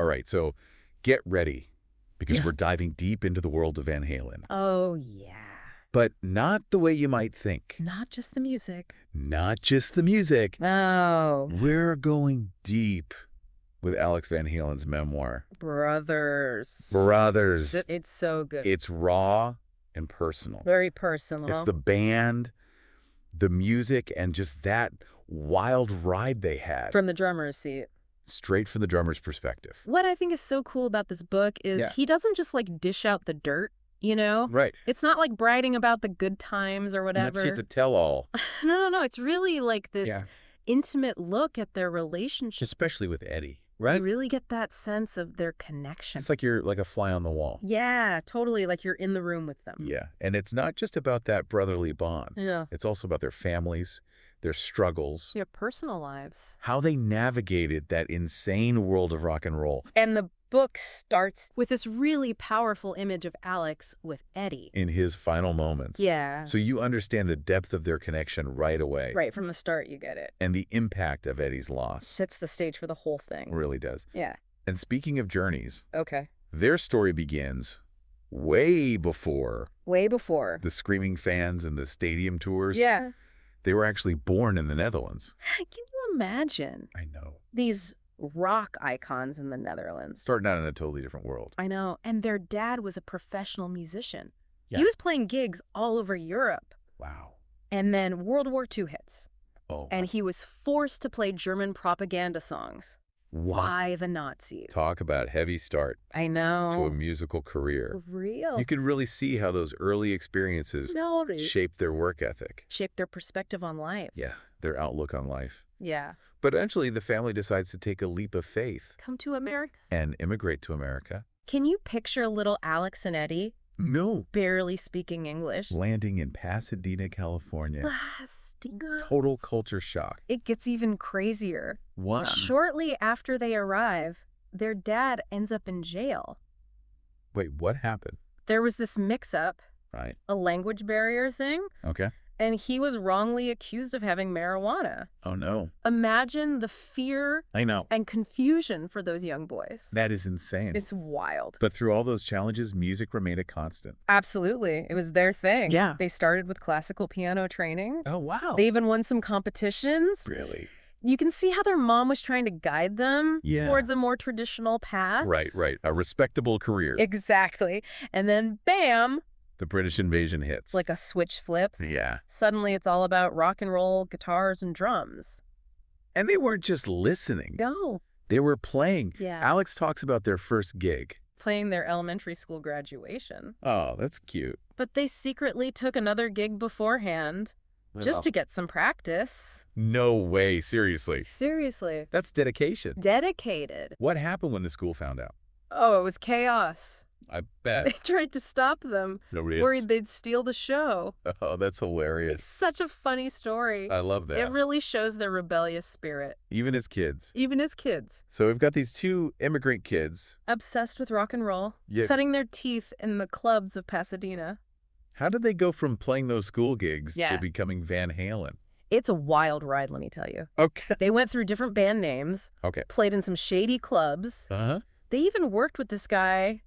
All right, so get ready because Yeah. we're diving deep into the world of Van Halen. Oh, yeah. But not the way you might think. Not just the music. Not just the music. Oh. We're going deep with Alex Van Halen's memoir. Brothers. Brothers. It's so good. It's raw and personal. Very personal. It's the band, the music, and just that wild ride they had. From the drummer's seat. Straight from the drummer's perspective. What I think is so cool about this book is he doesn't just like dish out the dirt, you know? Right. It's not like bragging about the good times or whatever. It's a tell-all. No. It's really like this intimate look at their relationship. Especially with Eddie. Right? You really get that sense of their connection. It's like you're like a fly on the wall. Yeah, totally. Like you're in the room with them. Yeah. And it's not just about that brotherly bond. Yeah. It's also about their families, their struggles. Their personal lives. How they navigated that insane world of rock and roll. And the book starts with this really powerful image of Alex with Eddie. In his final moments. Yeah. So you understand the depth of their connection right away. Right from the start, you get it. And the impact of Eddie's loss. Sets the stage for the whole thing. Really does. Yeah. And speaking of journeys. Okay. Their story begins way before. Way before. The screaming fans and the stadium tours. Yeah. They were actually born in the Netherlands. Can you imagine? I know. These rock icons in the Netherlands. Starting out in a totally different world. I know. And their dad was a professional musician. Yeah. He was playing gigs all over Europe. Wow. And then World War II hits. Oh. And he was forced to play German propaganda songs. Wow. By the Nazis. Talk about heavy start. I know. To a musical career. For real. You could really see how those early experiences shaped their work ethic. Shaped their perspective on life. Yeah, their outlook on life. Yeah. But eventually the family decides to take a leap of faith. Come to America. And immigrate to America. Can you picture little Alex and Eddie? No. Barely speaking English. Landing in Pasadena, California. Pasadena. Total culture shock. It gets even crazier. What? Shortly after they arrive, their dad ends up in jail. Wait, what happened? There was this mix-up. Right. A language barrier thing. Okay. And he was wrongly accused of having marijuana. Oh, no. Imagine the fear I know. and confusion for those young boys. That is insane. It's wild. But through all those challenges, music remained a constant. Absolutely. It was their thing. Yeah. They started with classical piano training. Oh, wow. They even won some competitions. Really? You can see how their mom was trying to guide them towards a more traditional path. Right. A respectable career. Exactly. And then, bam. The British invasion hits. Like a switch flips. Yeah. Suddenly it's all about rock and roll, guitars, and drums. And they weren't just listening. No. They were playing. Yeah. Alex talks about their first gig. Playing their elementary school graduation. Oh, that's cute. But they secretly took another gig beforehand just to get some practice. No way. Seriously. Seriously. That's dedication. Dedicated. What happened when the school found out? Oh, it was chaos. I bet. They tried to stop them. Worried they'd steal the show. Oh, that's hilarious. It's such a funny story. I love that. It really shows their rebellious spirit. Even as kids. Even as kids. So we've got these two immigrant kids. Obsessed with rock and roll. Yeah. Setting their teeth in the clubs of Pasadena. How did they go from playing those school gigs to becoming Van Halen? It's a wild ride, let me tell you. Okay. They went through different band names. Okay. Played in some shady clubs. Uh-huh. They even worked with this guy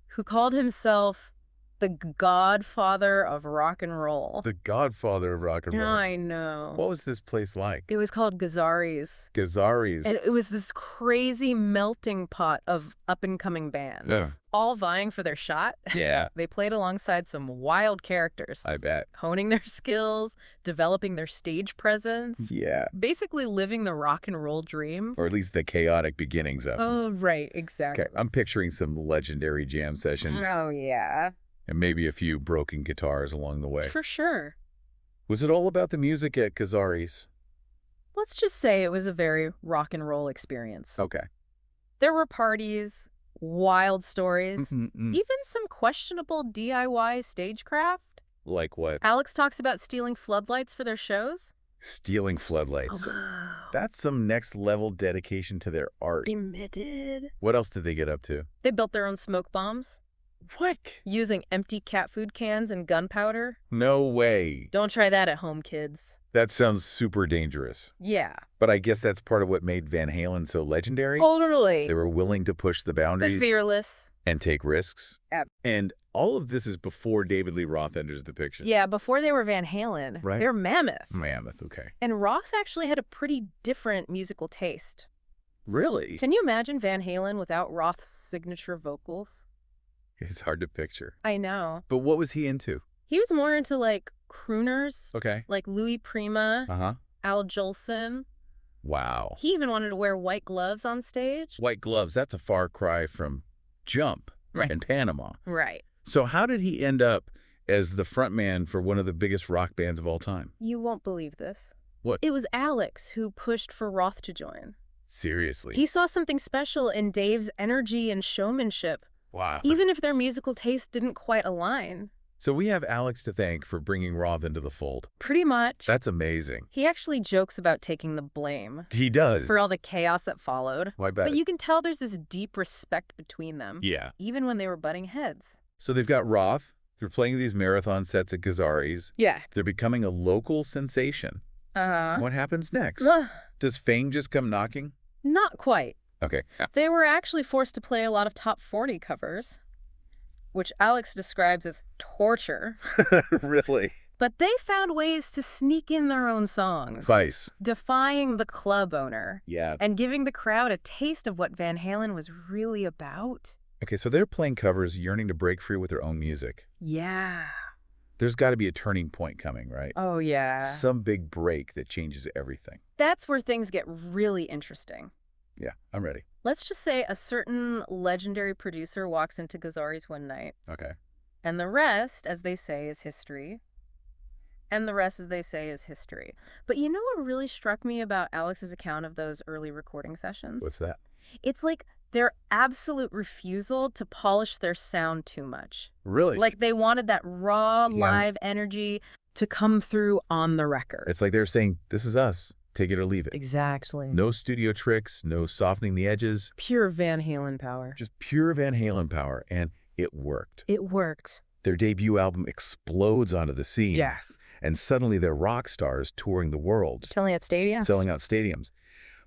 who called himself the godfather of rock and roll. The godfather of rock and roll. I know. What was this place like? It was called Gazzari's. Gazzari's. And it was this crazy melting pot of up-and-coming bands. Yeah. All vying for their shot. Yeah. They played alongside some wild characters. I bet. Honing their skills, developing their stage presence. Yeah. Basically living the rock and roll dream. Or at least the chaotic beginnings of it. Oh, right. Exactly. Okay, I'm picturing some legendary jam sessions. Oh, yeah. And maybe a few broken guitars along the way. For sure. Was it all about the music at Gazzari's? Let's just say it was a very rock and roll experience. Okay. There were parties, wild stories, Mm-mm-mm. even some questionable DIY stagecraft. Like what? Alex talks about stealing floodlights for their shows. Stealing floodlights. Oh. That's some next level dedication to their art. Admitted. What else did they get up to? They built their own smoke bombs. What? Using empty cat food cans and gunpowder? No way. Don't try that at home, kids. That sounds super dangerous. Yeah. But I guess that's part of what made Van Halen so legendary. Totally. They were willing to push the The boundaries fearless. and take risks. Yep. And all of this is before David Lee Roth enters the picture. Yeah, before they were Van Halen. Right. They were Mammoth. Mammoth, okay. And Roth actually had a pretty different musical taste. Really? Can you imagine Van Halen without Roth's signature vocals? It's hard to picture. I know. But what was he into? He was more into, like, crooners. Okay. Like Louis Prima, Uh-huh. Al Jolson. Wow. He even wanted to wear white gloves on stage. White gloves, that's a far cry from Jump in Panama. Right. So how did he end up as the frontman for one of the biggest rock bands of all time? You won't believe this. What? It was Alex who pushed for Roth to join. Seriously? He saw something special in Dave's energy and showmanship, Wow. even if their musical taste didn't quite align. So we have Alex to thank for bringing Roth into the fold. Pretty much. That's amazing. He actually jokes about taking the blame He does. for all the chaos that followed. Why bet? But you can tell there's this deep respect between them, Yeah. even when they were butting heads. So they've got Roth. They're playing these marathon sets at Gazzari's. Yeah. They're becoming a local sensation. Uh-huh. What happens next? Does fame just come knocking? Not quite. Okay. They were actually forced to play a lot of top 40 covers, which Alex describes as torture. Really? But they found ways to sneak in their own songs, Vice. defying the club owner Yeah. and giving the crowd a taste of what Van Halen was really about. Okay, so they're playing covers, yearning to break free with their own music. Yeah. There's got to be a turning point coming, right? Oh, yeah. Some big break that changes everything. That's where things get really interesting. Yeah, I'm ready. Let's just say a certain legendary producer walks into Gazzari's one night, Okay. and the rest, as they say, is history. And the rest, as they say, is history. But you know what really struck me about Alex's account of those early recording sessions? What's that? It's like their absolute refusal to polish their sound too much. Really? Like they wanted that raw, Yeah. live energy to come through on the record. It's like they're saying, this is us. Take it or leave it. Exactly. No studio tricks, no softening the edges. Pure Van Halen power. Just pure Van Halen power. And it worked. It worked. Their debut album explodes onto the scene. Yes. And suddenly they're rock stars touring the world. Selling out stadiums. Selling out stadiums.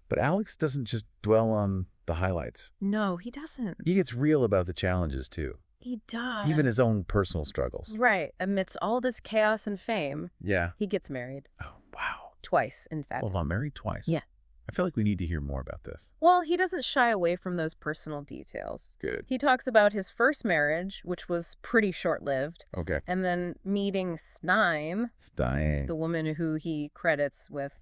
But Alex doesn't just dwell on the highlights. No, he doesn't. He gets real about the challenges, too. He does. Even his own personal struggles. Right. Amidst all this chaos and fame, Yeah. he gets married. Oh, wow. Twice, in fact. Hold on, married twice? Yeah. I feel like we need to hear more about this. Well, he doesn't shy away from those personal details. Good. He talks about his first marriage, which was pretty short-lived, Okay. and then meeting Stine, Stine. the woman who he credits with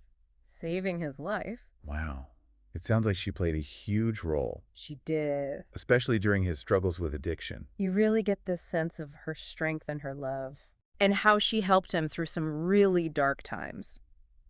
saving his life. Wow. It sounds like she played a huge role, She did. especially during his struggles with addiction. You really get this sense of her strength and her love, and how she helped him through some really dark times.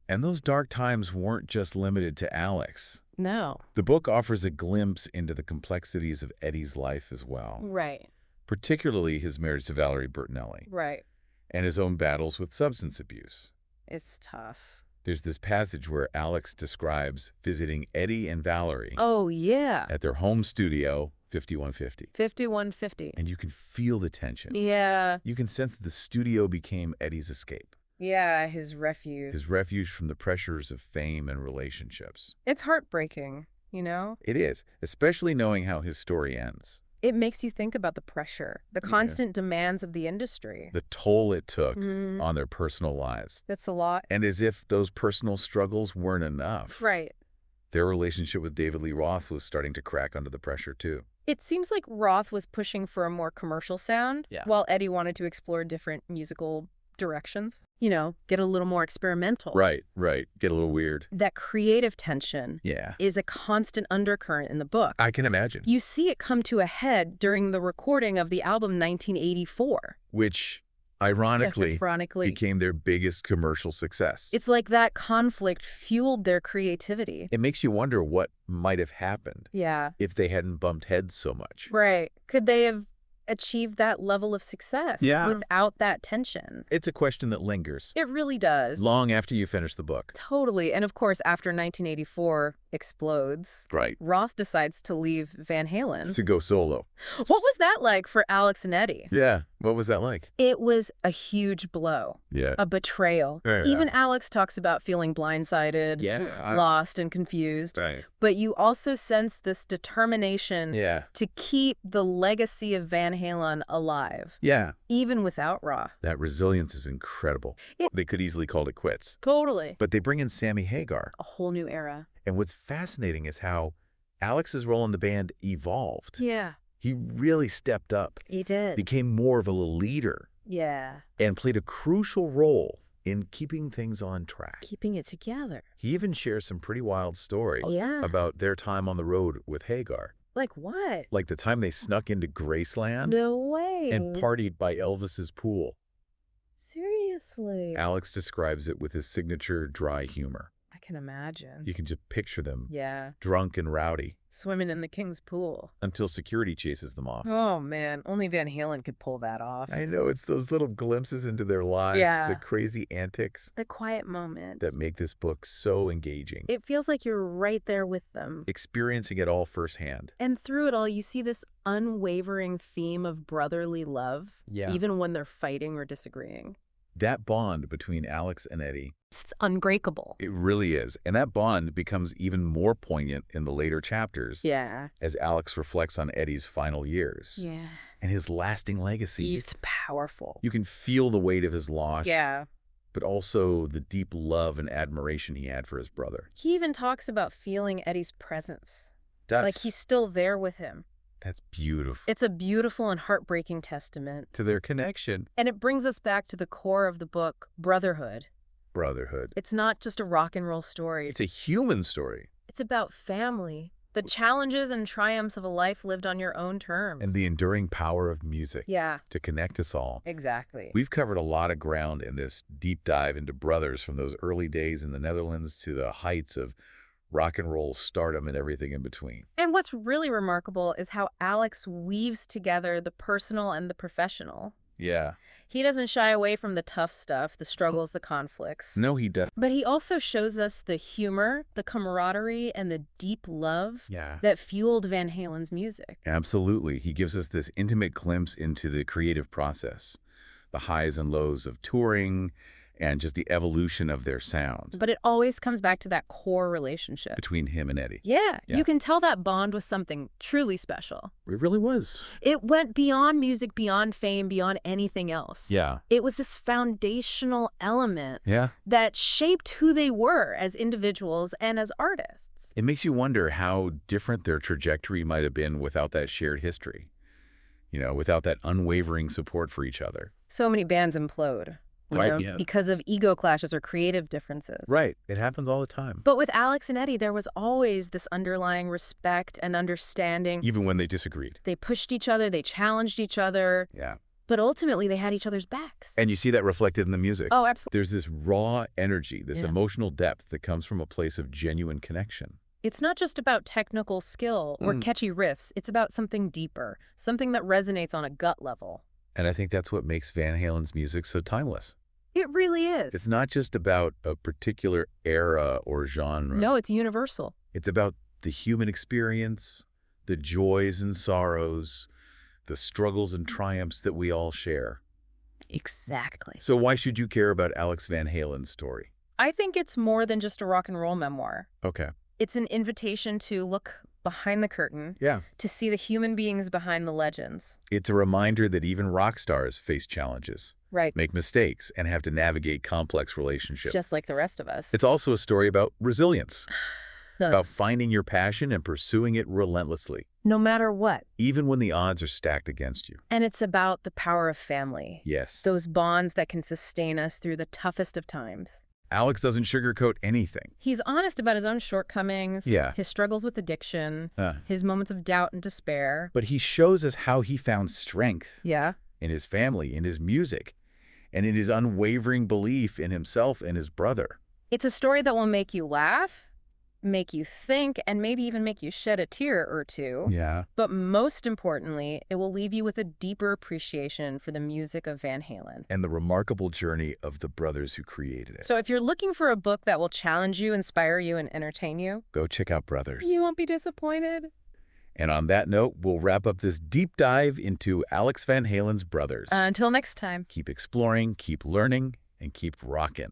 And those dark times weren't just limited to Alex. No. The book offers a glimpse into the complexities of Eddie's life as well, Right. particularly his marriage to Valerie Bertinelli Right. and his own battles with substance abuse. It's tough. There's this passage where Alex describes visiting Eddie and Valerie Oh, yeah. at their home studio, 5150. 5150. And you can feel the tension. Yeah. You can sense that the studio became Eddie's escape, Yeah, his refuge. his refuge from the pressures of fame and relationships. It's heartbreaking, you know? It is, especially knowing how his story ends. It makes you think about the pressure, the Yeah. constant demands of the industry. The toll it took Mhm. on their personal lives. That's a lot. And as if those personal struggles weren't enough, Right. their relationship with David Lee Roth was starting to crack under the pressure too. It seems like Roth was pushing for a more commercial sound, Yeah. while Eddie wanted to explore different musical directions. You know, get a little more experimental. Right. Get a little weird. That creative tension Yeah. is a constant undercurrent in the book. I can imagine. You see it come to a head during the recording of the album 1984. Which, ironically, Ironically, became their biggest commercial success. it's like that conflict fueled their creativity. It makes you wonder what might have happened Yeah. if they hadn't bumped heads so much. Right. Could they have achieve that level of success Yeah. without that tension? It's a question that lingers It really does. long after you finish the book. Totally. And of course, after 1984 explodes, Right. Roth decides to leave Van Halen. To go solo. What was that like for Alex and Eddie? Yeah. What was that like? It was a huge blow, Yeah. a betrayal. Yeah. Even Alex talks about feeling blindsided, lost and confused. Right. But you also sense this determination Yeah. to keep the legacy of Van Halen alive, Yeah. even without Roth. That resilience is incredible. They could easily call it quits. Totally. But they bring in Sammy Hagar. A whole new era. And what's fascinating is how Alex's role in the band evolved. Yeah, He really stepped up, he did. became more of a leader, Yeah, and played a crucial role in keeping things on track. keeping it together. He even shares some pretty wild stories Yeah. about their time on the road with Hagar. Like what? Like the time they snuck into Graceland No way. and partied by Elvis's pool. Seriously. Alex describes it with his signature dry humor. I can imagine. You can just picture them, Yeah. drunk and rowdy, Swimming in the king's pool. until security chases them off. Oh, man. Only Van Halen could pull that off. I know, it's those little glimpses into their lives, Yeah. the crazy antics The quiet moment. that make this book so engaging. It feels like you're right there with them. Experiencing it all firsthand. And through it all, you see this unwavering theme of brotherly love, even when they're fighting or disagreeing. That bond between Alex and Eddie, It's unbreakable. it really is. And that bond becomes even more poignant in the later chapters Yeah. as Alex reflects on Eddie's final years Yeah. and his lasting legacy. It's powerful. You can feel the weight of his loss, Yeah. but also the deep love and admiration he had for his brother. He even talks about feeling Eddie's presence. That's, Like he's still there with him. that's beautiful. It's a beautiful and heartbreaking testament. To their connection. And it brings us back to the core of the book, brotherhood. Brotherhood. It's not just a rock and roll story. It's a human story. It's about family, the challenges and triumphs of a life lived on your own terms. And the enduring power of music Yeah, to connect us all. exactly. We've covered a lot of ground in this deep dive into brothers, from those early days in the Netherlands to the heights of rock and roll stardom and everything in between. And what's really remarkable is how Alex weaves together the personal and the professional. Yeah. He doesn't shy away from the tough stuff, the struggles, the conflicts. No, he does. But he also shows us the humor, the camaraderie, and the deep love Yeah. that fueled Van Halen's music. Absolutely. He gives us this intimate glimpse into the creative process, the highs and lows of touring, and just the evolution of their sound But it always comes back to that core relationship. between him and Eddie. Yeah, Yeah. you can tell that bond was something truly special. It really was. It went beyond music, beyond fame, beyond anything else. Yeah. It was this foundational element Yeah. that shaped who they were as individuals and as artists. It makes you wonder how different their trajectory might have been without that shared history. You know, without that unwavering support for each other. So many bands implode, you Right, know, yeah. because of ego clashes or creative differences. Right. It happens all the time. But with Alex and Eddie, there was always this underlying respect and understanding. Even when they disagreed. They pushed each other, they challenged each other, Yeah. but ultimately they had each other's backs. And you see that reflected in the music. Oh, absolutely. There's this raw energy, this Yeah. emotional depth that comes from a place of genuine connection. It's not just about technical skill or catchy riffs. It's about something deeper, something that resonates on a gut level. And I think that's what makes Van Halen's music so timeless. It really is. It's not just about a particular era or genre. No, it's universal. It's about the human experience, the joys and sorrows, the struggles and triumphs that we all share. Exactly. So why should you care about Alex Van Halen's story? I think it's more than just a rock and roll memoir. Okay. It's an invitation to look behind the curtain, Yeah. to see the human beings behind the legends. It's a reminder that even rock stars face challenges, Right. make mistakes, and have to navigate complex relationships. Just like the rest of us. It's also a story about resilience, Huh. about finding your passion and pursuing it relentlessly, No matter what. even when the odds are stacked against you. And it's about the power of family. Yes. Those bonds that can sustain us through the toughest of times. Alex doesn't sugarcoat anything. He's honest about his own shortcomings, Yeah. his struggles with addiction, Uh, his moments of doubt and despair. but he shows us how he found strength Yeah. in his family, in his music, and in his unwavering belief in himself and his brother. It's a story that will make you laugh, make you think, and maybe even make you shed a tear or two. Yeah. But most importantly, it will leave you with a deeper appreciation for the music of Van Halen. And the remarkable journey of the brothers who created it. So if you're looking for a book that will challenge you, inspire you, and entertain you, Go check out Brothers. you won't be disappointed. And on that note, we'll wrap up this deep dive into Alex Van Halen's Brothers. Until next time. Keep exploring, keep learning, and keep rocking.